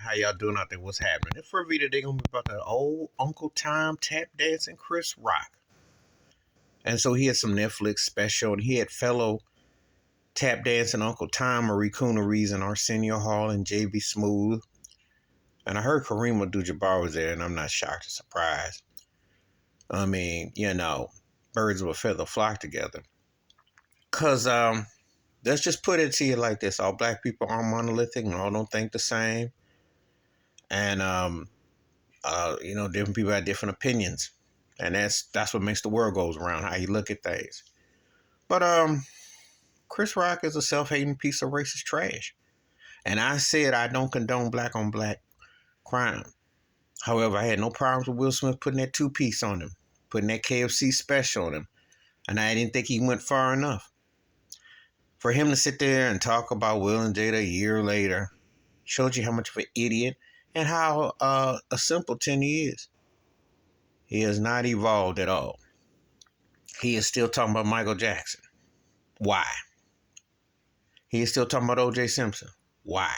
How y'all doing out there? What's happening? The first video they gonna be about the old Uncle Tom tap dancing Chris Rock. And so he had some Netflix special, and he had fellow tap dancing Uncle Tom, Marie Cooneries, and Arsenio Hall, and JB Smooth. And I heard Kareem Abdul-Jabbar was there, and I'm not shocked or surprised. I mean, birds of a feather flock together. Cause let's just put it to you like this: all black people aren't monolithic, and all don't think the same. And different people have different opinions, and that's what makes the world goes around, how you look at things. But Chris Rock is a self-hating piece of racist trash, and I said I don't condone black on black crime. However, I had no problems with Will Smith putting that two-piece on him, putting that KFC special on him, and I didn't think he went far enough. For him to sit there and talk about Will and Jada a year later shows you how much of an idiot and how a simpleton he is. He has not evolved at all. He is still talking about Michael Jackson. Why? He is still talking about O.J. Simpson. Why?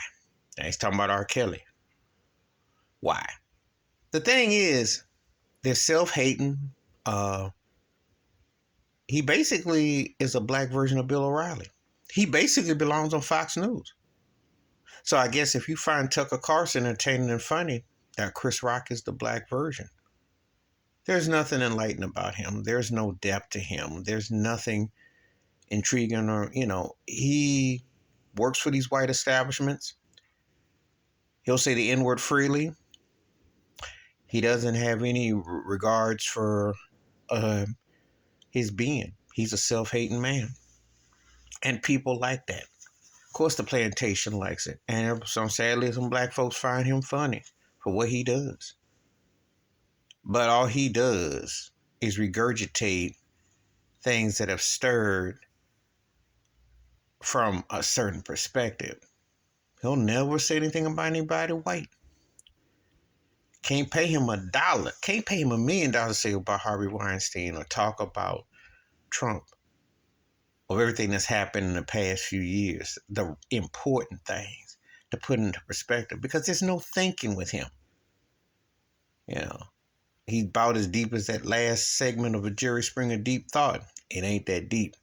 Now he's talking about R. Kelly. Why? The thing is, they're self-hating. He basically is a black version of Bill O'Reilly. He basically belongs on Fox News. So I guess if you find Tucker Carlson entertaining and funny, that Chris Rock is the black version. There's nothing enlightening about him. There's no depth to him. There's nothing intriguing or, he works for these white establishments. He'll say the N-word freely. He doesn't have any regards for his being. He's a self-hating man. And people like that. Of course, the plantation likes it. And sadly, some black folks find him funny for what he does. But all he does is regurgitate things that have stirred from a certain perspective. He'll never say anything about anybody white. Can't pay him $1. Can't pay him $1 million to say about Harvey Weinstein or talk about Trump or everything that's happened in the past few years. The important things to put into perspective, because there's no thinking with him. He's about as deep as that last segment of a Jerry Springer Deep Thought. It ain't that deep.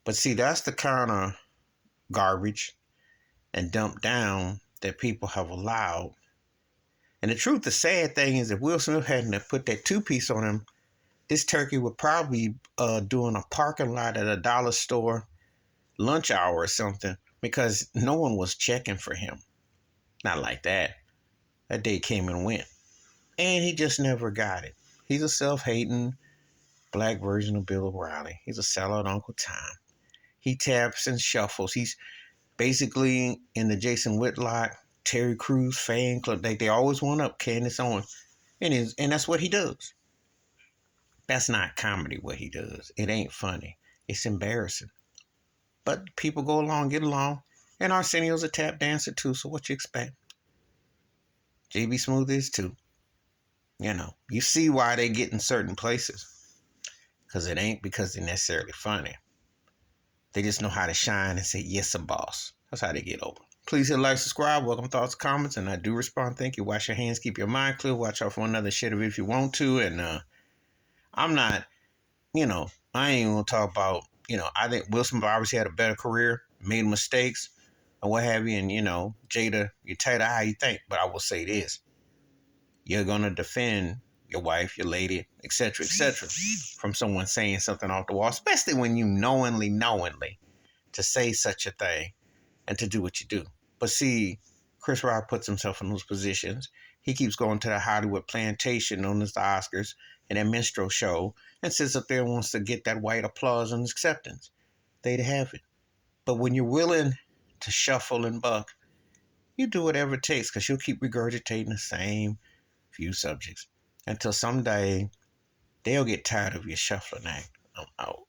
But see, that's the kind of garbage and dump down that people have allowed. And the sad thing is, if Will Smith hadn't have put that two-piece on him, this turkey would probably be doing a parking lot at a dollar store lunch hour or something, because no one was checking for him. Not like that. That day came and went. And he just never got it. He's a self-hating black version of Bill O'Reilly. He's a sellout Uncle Tom. He taps and shuffles. He's basically in the Jason Whitlock, Terry Crews fan club. They always want up Candace Owens. And that's what he does. That's not comedy what he does. It ain't funny. It's embarrassing. But people go along, get along. And Arsenio's a tap dancer too, so what you expect? JB Smooth is too. You see why they get in certain places. Because it ain't because they're necessarily funny. They just know how to shine and say, yes, a boss. That's how they get over. Please hit like, subscribe, welcome thoughts, comments, and I do respond. Thank you. Wash your hands, keep your mind clear. Watch out for another shit of it if you want to. And I'm not, I ain't going to talk about, I think Will Smith obviously had a better career, made mistakes, and what have you. And, Jada, you tell her how you think. But I will say this. You're going to defend your wife, your lady, etc., from someone saying something off the wall, especially when you knowingly, to say such a thing and to do what you do. But see, Chris Rock puts himself in those positions. He keeps going to the Hollywood plantation, known as the Oscars, and that minstrel show, and sits up there and wants to get that white applause and acceptance. They'd have it. But when you're willing to shuffle and buck, you do whatever it takes, because you'll keep regurgitating the same few subjects until someday they'll get tired of your shuffling act. I'm out.